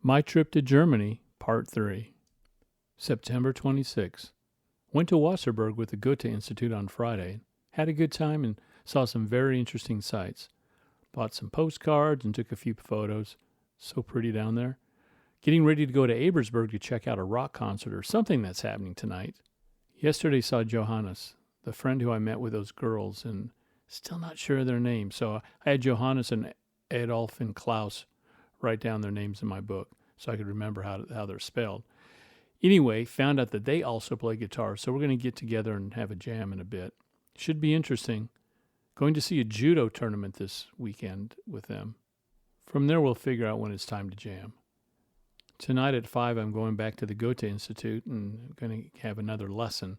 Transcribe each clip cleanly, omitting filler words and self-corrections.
My Trip to Germany, Part 3. September 26. Went to Wasserburg with the Goethe Institute on Friday. Had a good time and saw some very interesting sights. Bought some postcards and took a few photos. So pretty down there. Getting ready to go to Ebersberg to check out a rock concert or something that's happening tonight. Yesterday saw Johannes, the friend who I met with those girls, and still not sure of their names. So I had Johannes and Adolf and Klaus write down their names in my book so I could remember how they're spelled. Anyway, found out that they also play guitar, so we're going to get together and have a jam in a bit. Should be interesting. Going to see a judo tournament this weekend with them. From there, we'll figure out when it's time to jam. Tonight at 5, I'm going back to the Goethe Institute and going to have another lesson.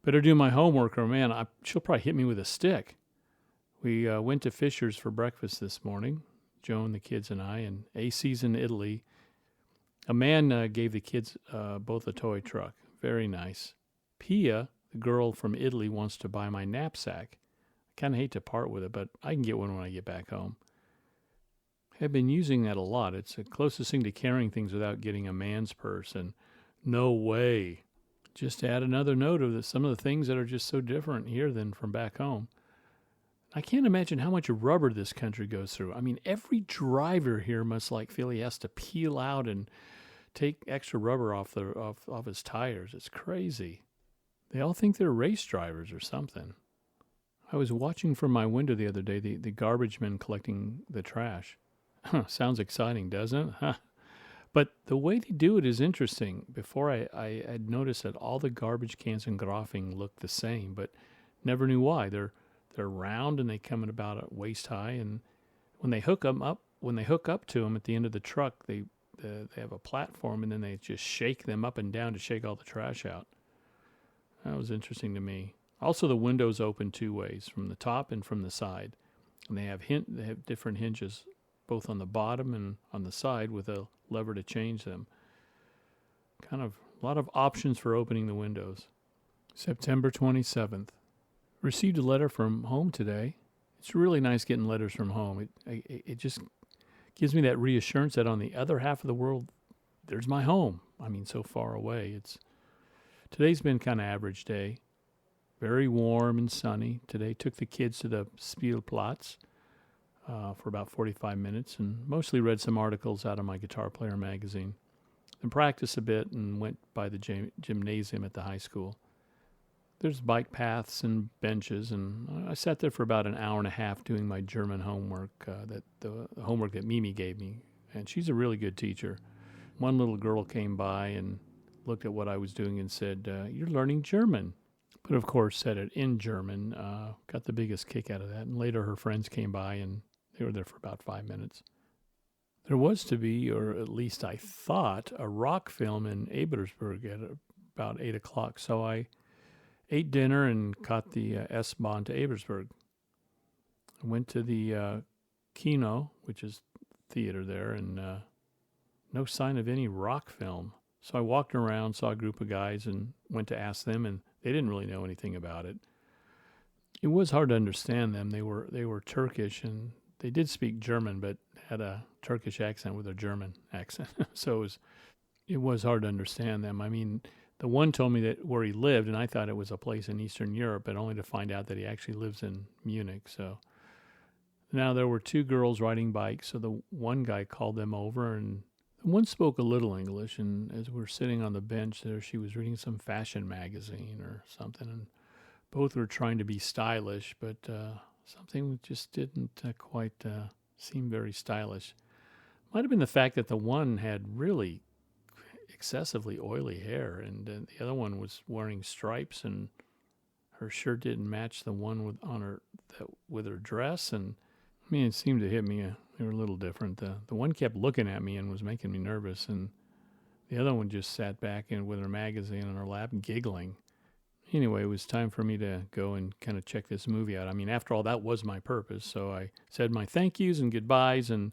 Better do my homework or, man, she'll probably hit me with a stick. We went to Fisher's for breakfast this morning, Joan, the kids, and I, and AC's in Italy. A man gave the kids both a toy truck. Very nice. Pia, the girl from Italy, wants to buy my knapsack. I kind of hate to part with it, but I can get one when I get back home. I've been using that a lot. It's the closest thing to carrying things without getting a man's purse, and no way. Just to add another note of some of the things that are just so different here than from back home. I can't imagine how much rubber this country goes through. I mean, every driver here must feel he has to peel out and take extra rubber off his tires. It's crazy. They all think they're race drivers or something. I was watching from my window the other day the garbage men collecting the trash. Sounds exciting, doesn't it? But the way they do it is interesting. Before I had noticed that all the garbage cans in Grafing look the same, but never knew why. They're round and they come in about waist high, and when they hook up to them at the end of the truck, they have a platform, and then they just shake them up and down to shake all the trash out. That was interesting to me. Also, the windows open two ways, from the top and from the side, and they have different hinges, both on the bottom and on the side, with a lever to change them. Kind of a lot of options for opening the windows. September 27th. Received a letter from home today. It's really nice getting letters from home. It just gives me that reassurance that on the other half of the world, there's my home. I mean, so far away. Today's been kind of average day. Very warm and sunny. Today took the kids to the Spielplatz for about 45 minutes and mostly read some articles out of my Guitar Player magazine. Then practiced a bit and went by the gymnasium at the high school. There's bike paths and benches, and I sat there for about an hour and a half doing my German homework, the homework that Mimi gave me, and she's a really good teacher. One little girl came by and looked at what I was doing and said, "You're learning German." But of course said it in German, got the biggest kick out of that, and later her friends came by and they were there for about 5 minutes. There was to be, or at least I thought, a rock film in Ebersberg at about 8 o'clock, so I ate dinner and caught the S-Bahn to Ebersberg. I went to the Kino, which is theater there, and no sign of any rock film. So I walked around, saw a group of guys, and went to ask them, and they didn't really know anything about it. It was hard to understand them. They were Turkish, and they did speak German, but had a Turkish accent with a German accent. So it was hard to understand them. I mean, the one told me that where he lived, and I thought it was a place in Eastern Europe, but only to find out that he actually lives in Munich. So now there were two girls riding bikes, so the one guy called them over, and one spoke a little English, and as we're sitting on the bench there, she was reading some fashion magazine or something, and both were trying to be stylish, but something just didn't quite seem very stylish. Might have been the fact that the one had really excessively oily hair, and the other one was wearing stripes, and her shirt didn't match the one with her dress. And I mean, it seemed to hit me. They were a little different. The one kept looking at me and was making me nervous, and the other one just sat back and with her magazine on her lap, giggling. Anyway, it was time for me to go and kind of check this movie out. I mean, after all, that was my purpose. So I said my thank yous and goodbyes, and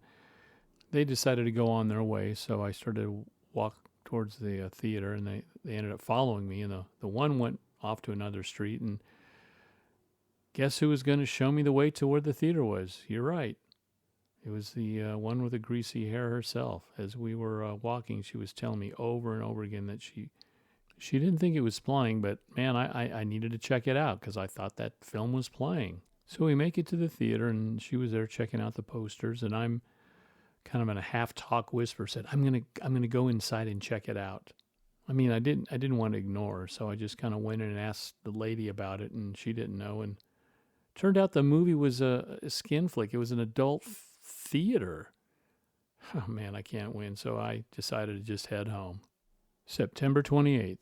they decided to go on their way. So I started to walk towards the theater, and they ended up following me, and the one went off to another street, and guess who was going to show me the way to where the theater was? You're right. It was the one with the greasy hair herself. As we were walking, she was telling me over and over again that she didn't think it was playing, but man, I needed to check it out because I thought that film was playing. So we make it to the theater, and she was there checking out the posters, and I'm kind of in a half-talk whisper said, I'm gonna go inside and check it out. I mean, I didn't want to ignore her, so I just kind of went in and asked the lady about it, and she didn't know. And turned out the movie was a skin flick. It was an adult theater. Oh man, I can't win. So I decided to just head home. September 28th.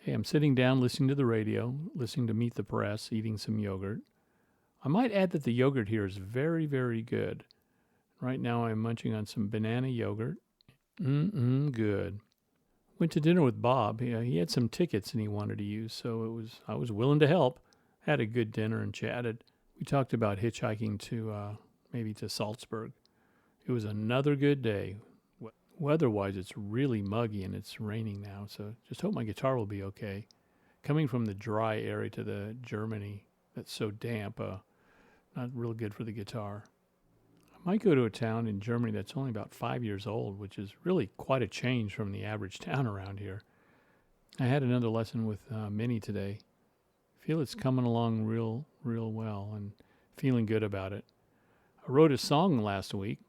Hey, I'm sitting down listening to the radio, listening to Meet the Press, eating some yogurt. I might add that the yogurt here is very, very good. Right now I'm munching on some banana yogurt. Good. Went to dinner with Bob. He had some tickets and he wanted to use, so I was willing to help. Had a good dinner and chatted. We talked about hitchhiking to maybe to Salzburg. It was another good day. Weather-wise, it's really muggy and it's raining now, so just hope my guitar will be okay. Coming from the dry area to the Germany that's so damp, not real good for the guitar. I might go to a town in Germany that's only about 5 years old, which is really quite a change from the average town around here. I had another lesson with Minnie today. Feel it's coming along real well and feeling good about it. I wrote a song last week.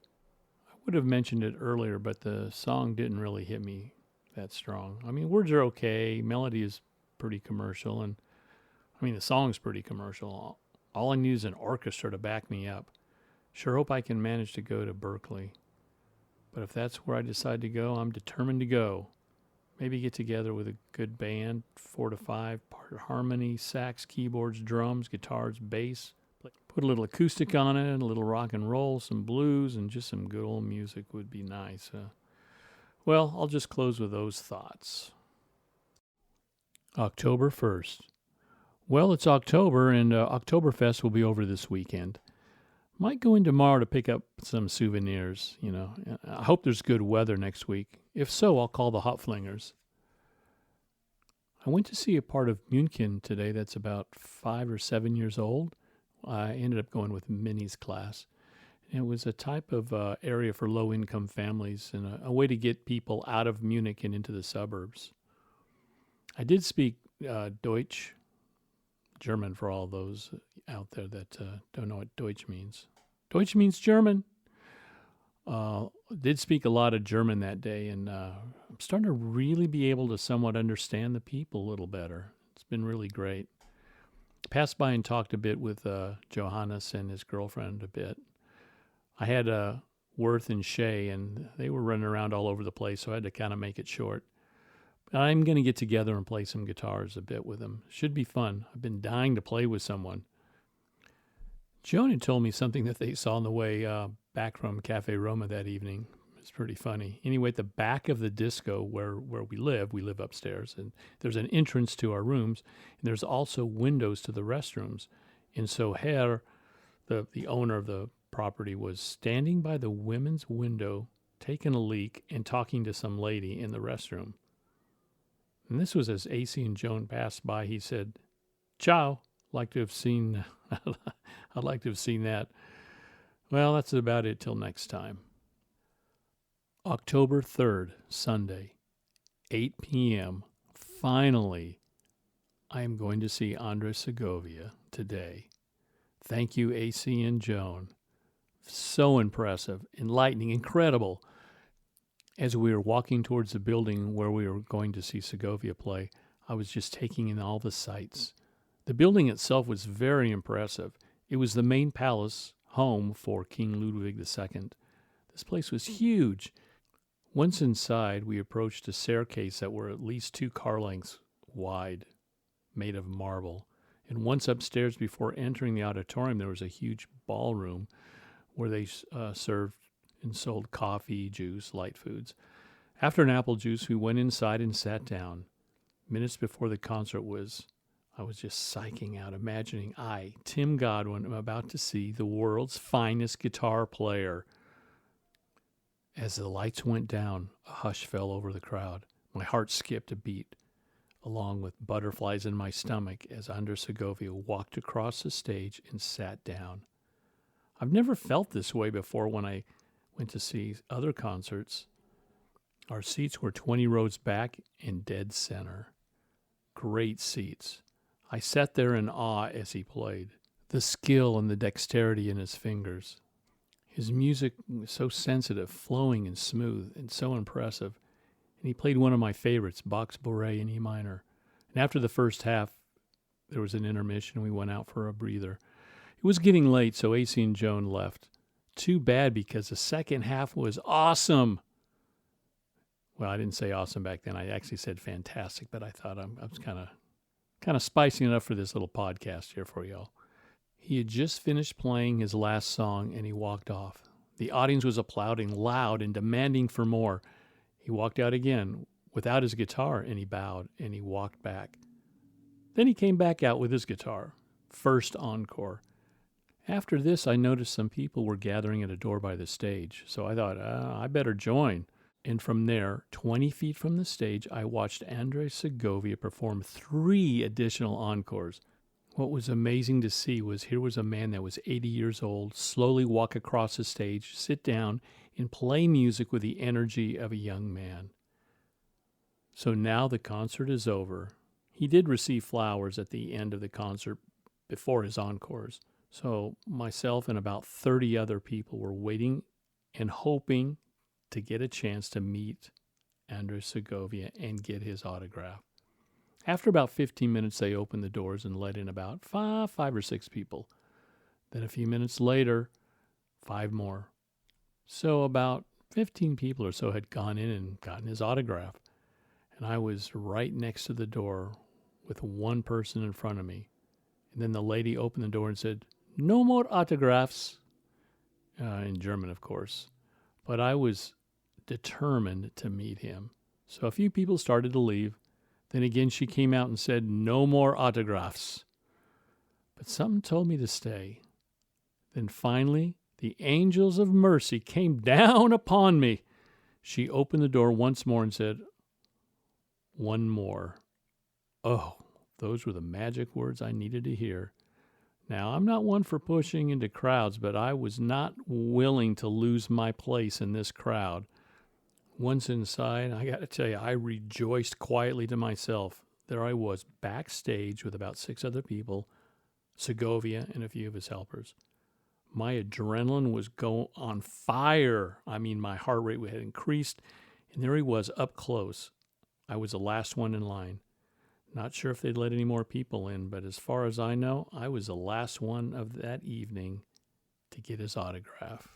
I would have mentioned it earlier, but the song didn't really hit me that strong. I mean, words are okay. Melody is pretty commercial, and I mean, the song's pretty commercial. All I need is an orchestra to back me up. Sure hope I can manage to go to Berkeley. But if that's where I decide to go, I'm determined to go. Maybe get together with a good band, 4 to 5, part harmony, sax, keyboards, drums, guitars, bass. Put a little acoustic on it, a little rock and roll, some blues, and just some good old music would be nice. Well, I'll just close with those thoughts. October 1st. Well, it's October, and Oktoberfest will be over this weekend. Might go in tomorrow to pick up some souvenirs, I hope there's good weather next week. If so, I'll call the Hot Flingers. I went to see a part of München today that's about 5 or 7 years old. I ended up going with Minnie's class. It was a type of area for low-income families and a way to get people out of Munich and into the suburbs. I did speak Deutsch, German for all those out there that don't know what Deutsch means. Deutsch means German. Did speak a lot of German that day, and I'm starting to really be able to somewhat understand the people a little better. It's been really great. Passed by and talked a bit with Johannes and his girlfriend a bit. I had Worth and Shay, and they were running around all over the place, so I had to kind of make it short. But I'm going to get together and play some guitars a bit with them. Should be fun. I've been dying to play with someone. Joan had told me something that they saw on the way back from Cafe Roma that evening. It's pretty funny. Anyway, at the back of the disco where we live upstairs, and there's an entrance to our rooms, and there's also windows to the restrooms. And so Herr, the owner of the property, was standing by the women's window, taking a leak, and talking to some lady in the restroom. And this was as AC and Joan passed by. He said, "Ciao, I'd like to have seen that." Well, that's about it till next time. October 3rd, Sunday, 8 p.m. Finally, I am going to see Andre Segovia today. Thank you, AC and Joan. So impressive, enlightening, incredible. As we were walking towards the building where we were going to see Segovia play, I was just taking in all the sights. The building itself was very impressive. It was the main palace home for King Ludwig II. This place was huge. Once inside, we approached a staircase that were at least 2 car lengths wide, made of marble. And once upstairs, before entering the auditorium, there was a huge ballroom where they served and sold coffee, juice, light foods. After an apple juice, we went inside and sat down. Minutes before the concert I was just psyching out, imagining I, Tim Godwin, am about to see the world's finest guitar player. As the lights went down, a hush fell over the crowd. My heart skipped a beat, along with butterflies in my stomach, as Andre Segovia walked across the stage and sat down. I've never felt this way before when I went to see other concerts. Our seats were 20 rows back in dead center. Great seats. I sat there in awe as he played. The skill and the dexterity in his fingers. His music was so sensitive, flowing and smooth, and so impressive. And he played one of my favorites, Bach's Bourrée in E minor. And after the first half, there was an intermission. We went out for a breather. It was getting late, so AC and Joan left. Too bad, because the second half was awesome. Well, I didn't say awesome back then. I actually said fantastic, but I thought I was kind of spicing it up for this little podcast here for y'all. He had just finished playing his last song, and he walked off. The audience was applauding loud and demanding for more. He walked out again without his guitar, and he bowed, and he walked back. Then he came back out with his guitar. First encore. After this, I noticed some people were gathering at a door by the stage, so I thought, I better join. And from there, 20 feet from the stage, I watched Andre Segovia perform 3 additional encores. What was amazing to see was here was a man that was 80 years old, slowly walk across the stage, sit down, and play music with the energy of a young man. So now the concert is over. He did receive flowers at the end of the concert before his encores. So myself and about 30 other people were waiting and hoping to get a chance to meet Andre Segovia and get his autograph. After about 15 minutes, they opened the doors and let in about five or six people. Then a few minutes later, 5 more. So about 15 people or so had gone in and gotten his autograph. And I was right next to the door with one person in front of me. And then the lady opened the door and said, "No more autographs," in German, of course. But I was determined to meet him. So a few people started to leave. Then again, she came out and said, "No more autographs." But something told me to stay. Then finally, the angels of mercy came down upon me. She opened the door once more and said, "One more." Oh, those were the magic words I needed to hear. Now, I'm not one for pushing into crowds, but I was not willing to lose my place in this crowd. Once inside, I got to tell you, I rejoiced quietly to myself. There I was, backstage with about 6 other people, Segovia and a few of his helpers. My adrenaline was on fire. I mean, my heart rate had increased, and there he was up close. I was the last one in line. Not sure if they'd let any more people in, but as far as I know, I was the last one of that evening to get his autograph.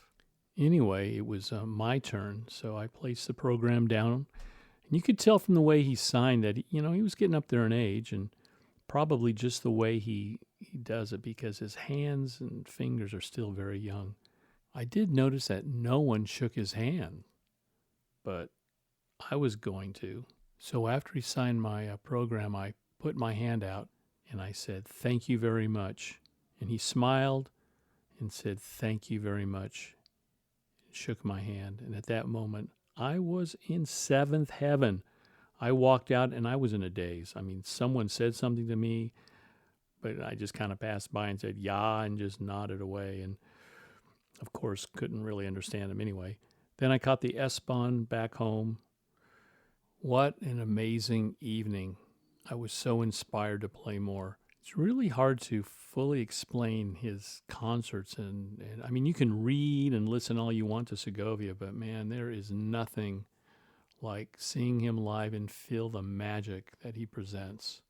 Anyway, it was my turn, so I placed the program down. And you could tell from the way he signed that, he was getting up there in age, and probably just the way he does it because his hands and fingers are still very young. I did notice that no one shook his hand, but I was going to. So after he signed my program, I put my hand out and I said, "Thank you very much." And he smiled and said, "Thank you very much." Shook my hand, and at that moment, I was in 7th heaven. I walked out, and I was in a daze. I mean, someone said something to me, but I just kind of passed by and said, "Yeah," and just nodded away, and of course, couldn't really understand him anyway. Then I caught the S-Bahn back home. What an amazing evening. I was so inspired to play more. It's really hard to fully explain his concerts. And I mean, you can read and listen all you want to Segovia, but man, there is nothing like seeing him live and feel the magic that he presents.